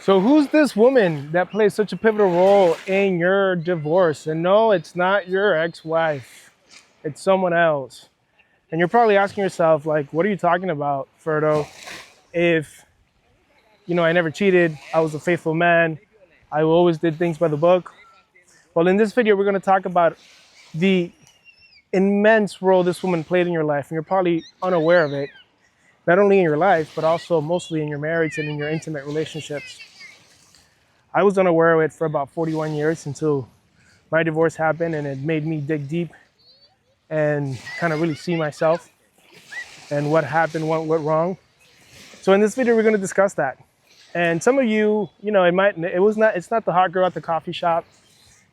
So who's this woman that plays such a pivotal role in your divorce? And no, it's not your ex-wife. It's someone else. And you're probably asking yourself, like, what are you talking about, Ferdo? If, I never cheated, I was a faithful man, I always did things by the book. Well, in this video, we're going to talk about the immense role this woman played in your life. And you're probably unaware of it, not only in your life, but also mostly in your marriage and in your intimate relationships. I was unaware of it for about 41 years until my divorce happened, and it made me dig deep and kind of really see myself and what happened, what went wrong. So in this video, we're going to discuss that. And some of you, it's not the hot girl at the coffee shop.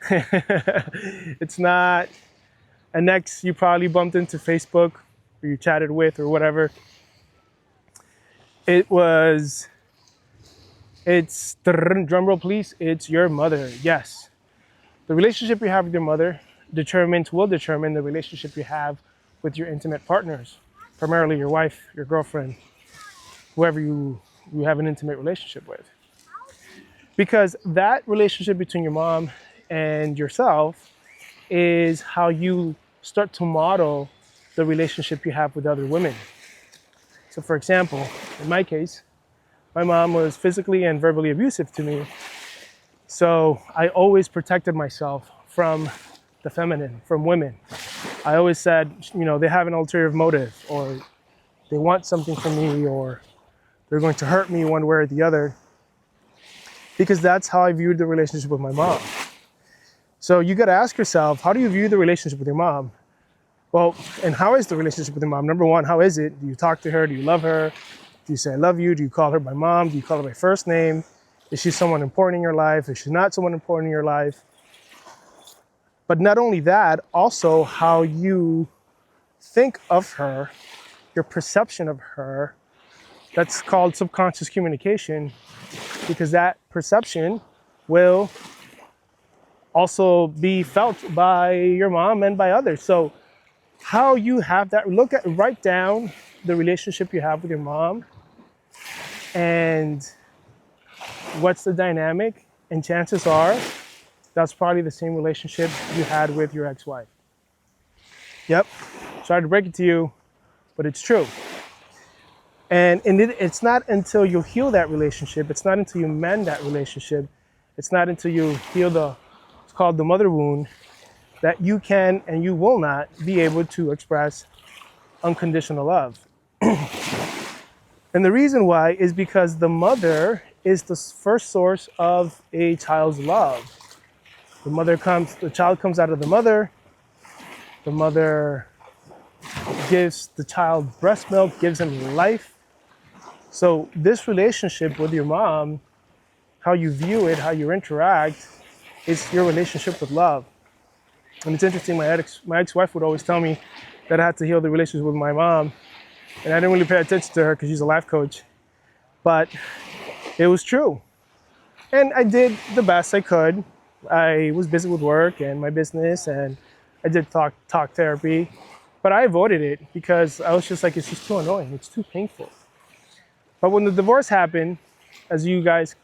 It's not an ex you probably bumped into Facebook or you chatted with or whatever. It's drumroll please, it's your mother. Yes. The relationship you have with your mother will determine the relationship you have with your intimate partners, primarily your wife, your girlfriend, whoever you have an intimate relationship with. Because that relationship between your mom and yourself is how you start to model the relationship you have with other women. So for example, in my case, my mom was physically and verbally abusive to me. So I always protected myself from the feminine, from women. I always said, they have an ulterior motive, or they want something from me, or they're going to hurt me one way or the other. Because that's how I viewed the relationship with my mom. So you got to ask yourself, how do you view the relationship with your mom? Well, and how is the relationship with your mom? Number one, how is it? Do you talk to her? Do you love her? Do you say, I love you? Do you call her by mom? Do you call her by first name? Is she someone important in your life? Is she not someone important in your life? But not only that, also how you think of her, your perception of her. That's called subconscious communication, because that perception will also be felt by your mom and by others. So how you have that, write down the relationship you have with your mom and what's the dynamic, and chances are that's probably the same relationship you had with your ex-wife. Yep, sorry to break it to you, but it's true. And it's not until you heal that relationship, it's not until you mend that relationship, it's not until you heal it's called the mother wound, that you can and you will not be able to express unconditional love. And the reason why is because the mother is the first source of a child's love. The child comes out of the mother gives the child breast milk, gives him life. So this relationship with your mom, how you view it, how you interact, is your relationship with love. And it's interesting, my ex-wife would always tell me that I had to heal the relationship with my mom. And I didn't really pay attention to her because she's a life coach. But it was true. And I did the best I could. I was busy with work and my business, and I did talk therapy. But I avoided it because I was just like, it's just too annoying. It's too painful. But when the divorce happened, as you guys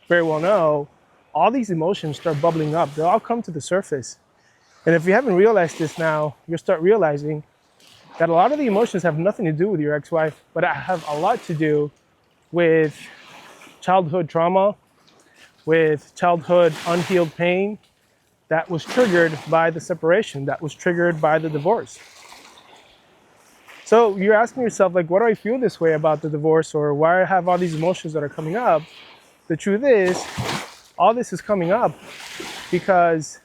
very well know, all these emotions start bubbling up. They all come to the surface. And if you haven't realized this now, you'll start realizing that a lot of the emotions have nothing to do with your ex-wife, but have a lot to do with childhood trauma, with childhood unhealed pain that was triggered by the separation, that was triggered by the divorce. So you're asking yourself, like, why do I feel this way about the divorce, or why I have all these emotions that are coming up? The truth is, all this is coming up because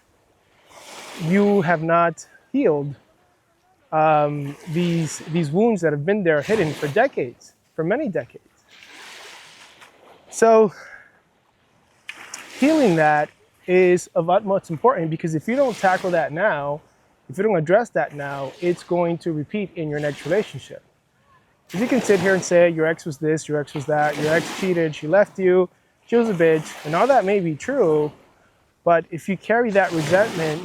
you have not healed these wounds that have been there hidden for decades, for many decades. So healing that is of utmost importance, because if you don't tackle that now, if you don't address that now, it's going to repeat in your next relationship. If you can sit here and say your ex was this, your ex was that, your ex cheated, she left you, she was a bitch, and all that may be true, but if you carry that resentment,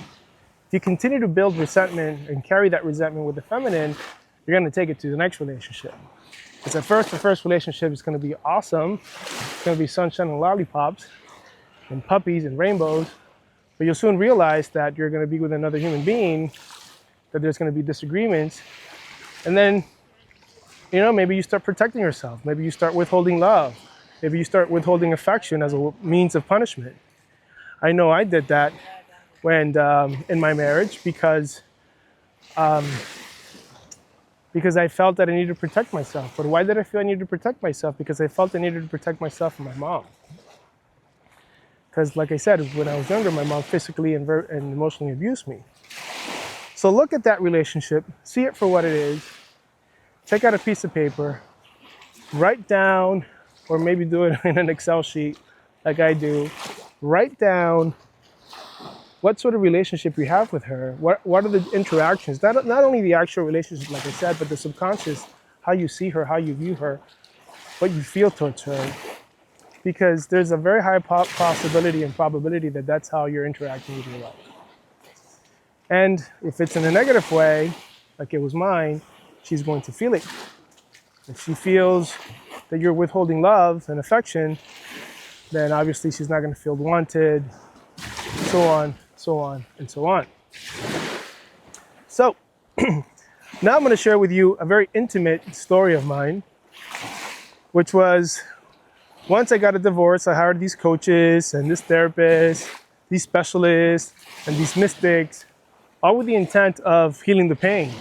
if you continue to build resentment and carry that resentment with the feminine, you're going to take it to the next relationship. Because at first, the first relationship is going to be awesome. It's going to be sunshine and lollipops and puppies and rainbows. But you'll soon realize that you're going to be with another human being, that there's going to be disagreements. And then, maybe you start protecting yourself. Maybe you start withholding love. Maybe you start withholding affection as a means of punishment. I know I did that when in my marriage because I felt that I needed to protect myself. But why did I feel I needed to protect myself? Because I felt I needed to protect myself from my mom. Because like I said, when I was younger, my mom physically and emotionally abused me. So look at that relationship, see it for what it is, take out a piece of paper, write down, or maybe do it in an Excel sheet like I do, write down what sort of relationship you have with her, what are the interactions, not only the actual relationship, like I said, but the subconscious, how you see her, how you view her, what you feel towards her. Because there's a very high possibility and probability that that's how you're interacting with your life. And if it's in a negative way, like it was mine, she's going to feel it. If she feels that you're withholding love and affection, then obviously she's not going to feel wanted, so on, so on, and so on. So now I'm going to share with you a very intimate story of mine, which was once I got a divorce, I hired these coaches and this therapist, these specialists, and these mystics, all with the intent of healing the pain,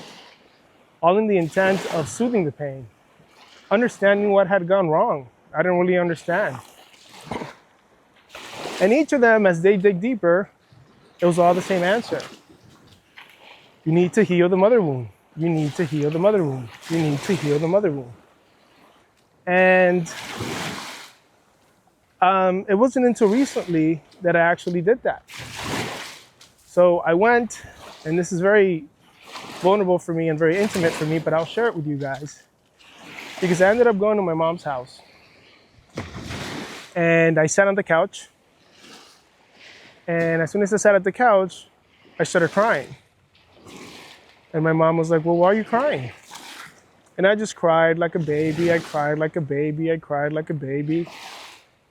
all in the intent of soothing the pain, understanding what had gone wrong. I didn't really understand. And each of them, as they dig deeper, it was all the same answer. You need to heal the mother wound. You need to heal the mother wound. You need to heal the mother wound. And it wasn't until recently that I actually did that. So I went, and this is very vulnerable for me and very intimate for me, but I'll share it with you guys. Because I ended up going to my mom's house. And I sat on the couch. And as soon as I sat at the couch, I started crying. And my mom was like, well, why are you crying? And I just cried like a baby. I cried like a baby. I cried like a baby.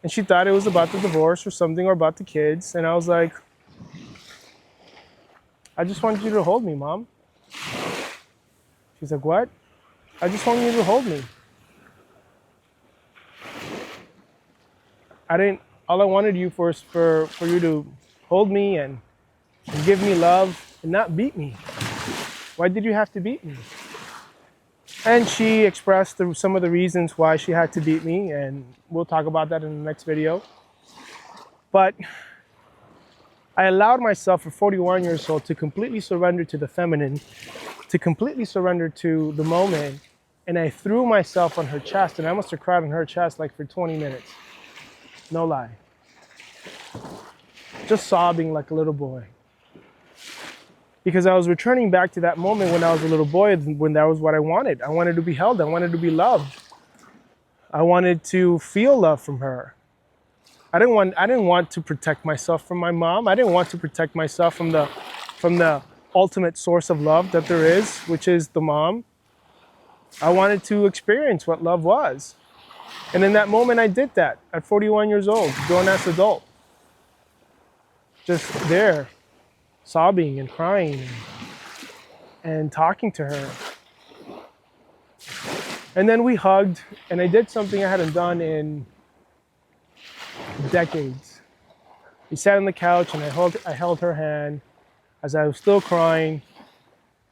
And she thought it was about the divorce or something, or about the kids. And I was like, I just wanted you to hold me, Mom. She's like, what? I just want you to hold me. All I wanted you for is for you to hold me and give me love and not beat me. Why did you have to beat me? And she expressed some of the reasons why she had to beat me, and we'll talk about that in the next video. But I allowed myself at 41 years old to completely surrender to the feminine, to completely surrender to the moment, and I threw myself on her chest, and I must have cried on her chest like for 20 minutes. No lie. Just sobbing like a little boy. Because I was returning back to that moment when I was a little boy, when that was what I wanted. I wanted to be held. I wanted to be loved. I wanted to feel love from her. I didn't want to protect myself from my mom. I didn't want to protect myself from the ultimate source of love that there is, which is the mom. I wanted to experience what love was. And in that moment, I did that at 41 years old, grown-ass adult. Just there, sobbing and crying and talking to her. And then we hugged, and I did something I hadn't done in decades. We sat on the couch, and I held her hand as I was still crying,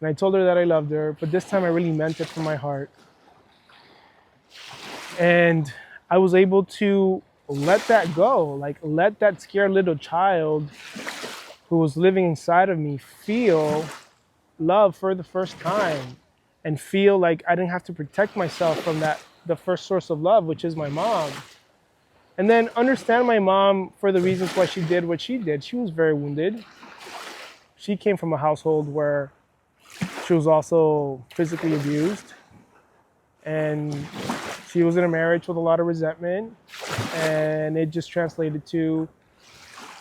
and I told her that I loved her, but this time I really meant it from my heart. And I was able to let that go, like let that scared little child who was living inside of me feel love for the first time, and feel like I didn't have to protect myself from the first source of love, which is my mom. And then understand my mom for the reasons why she did what she did. She was very wounded. She came from a household where she was also physically abused. And she was in a marriage with a lot of resentment. And it just translated to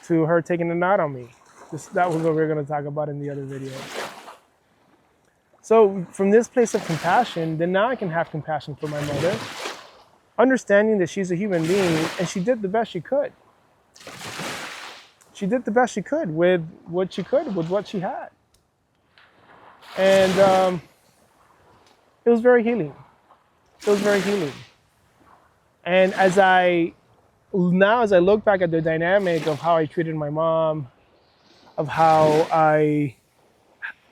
her taking a knot on me. That was what we were going to talk about in the other video. So from this place of compassion, then now I can have compassion for my mother, understanding that she's a human being and she did the best she could. She did the best she could with what she could, with what she had. And it was very healing. It was very healing. And as I look back at the dynamic of how I treated my mom, of how I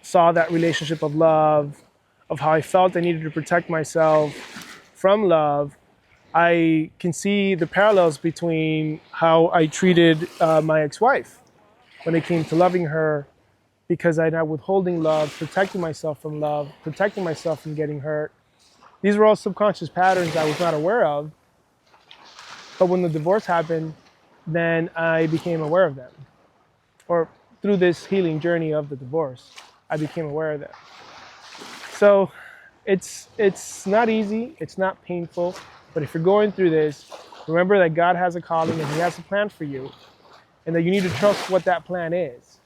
saw that relationship of love, of how I felt I needed to protect myself from love, I can see the parallels between how I treated my ex-wife when it came to loving her, because I'm not withholding love, protecting myself from love, protecting myself from getting hurt. These were all subconscious patterns I was not aware of. But when the divorce happened, then I became aware of them. Or through this healing journey of the divorce, I became aware of them. So it's not easy, it's not painful, but if you're going through this, remember that God has a calling and He has a plan for you, and that you need to trust what that plan is.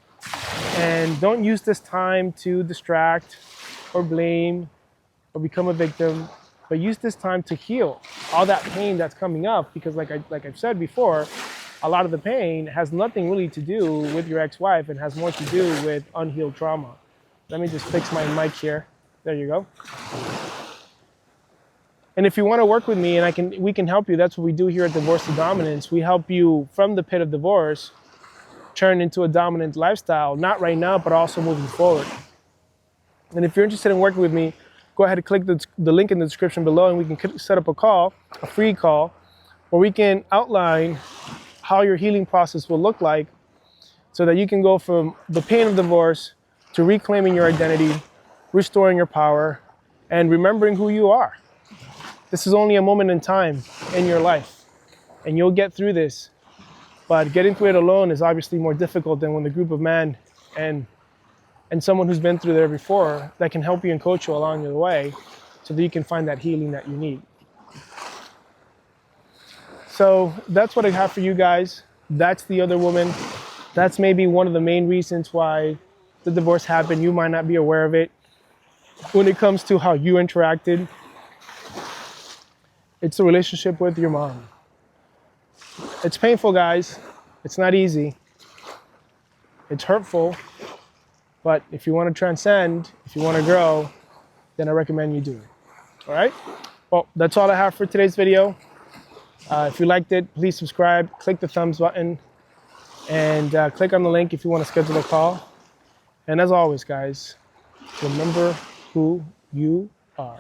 And don't use this time to distract or blame or become a victim, but use this time to heal all that pain that's coming up, because like I've said before, a lot of the pain has nothing really to do with your ex-wife and has more to do with unhealed trauma. Let me just fix my mic here. There you go. And if you want to work with me and we can help you, that's what we do here at Divorce to Dominance. We help you from the pit of divorce turn into a dominant lifestyle, not right now, but also moving forward. And if you're interested in working with me, go ahead and click the link in the description below, and we can set up a call, a free call, where we can outline how your healing process will look like, so that you can go from the pain of divorce to reclaiming your identity, restoring your power, and remembering who you are. This is only a moment in time in your life, and you'll get through this. But getting through it alone is obviously more difficult than when the group of men and someone who's been through there before that can help you and coach you along your way, so that you can find that healing that you need. So that's what I have for you guys. That's the other woman. That's maybe one of the main reasons why the divorce happened. You might not be aware of it. When it comes to how you interacted, it's the relationship with your mom. It's painful, guys. It's not easy. It's hurtful. But if you want to transcend, if you want to grow, then I recommend you do it. All right? Well, that's all I have for today's video. If you liked it, please subscribe, click the thumbs button, and click on the link if you want to schedule a call. And as always, guys, remember who you are.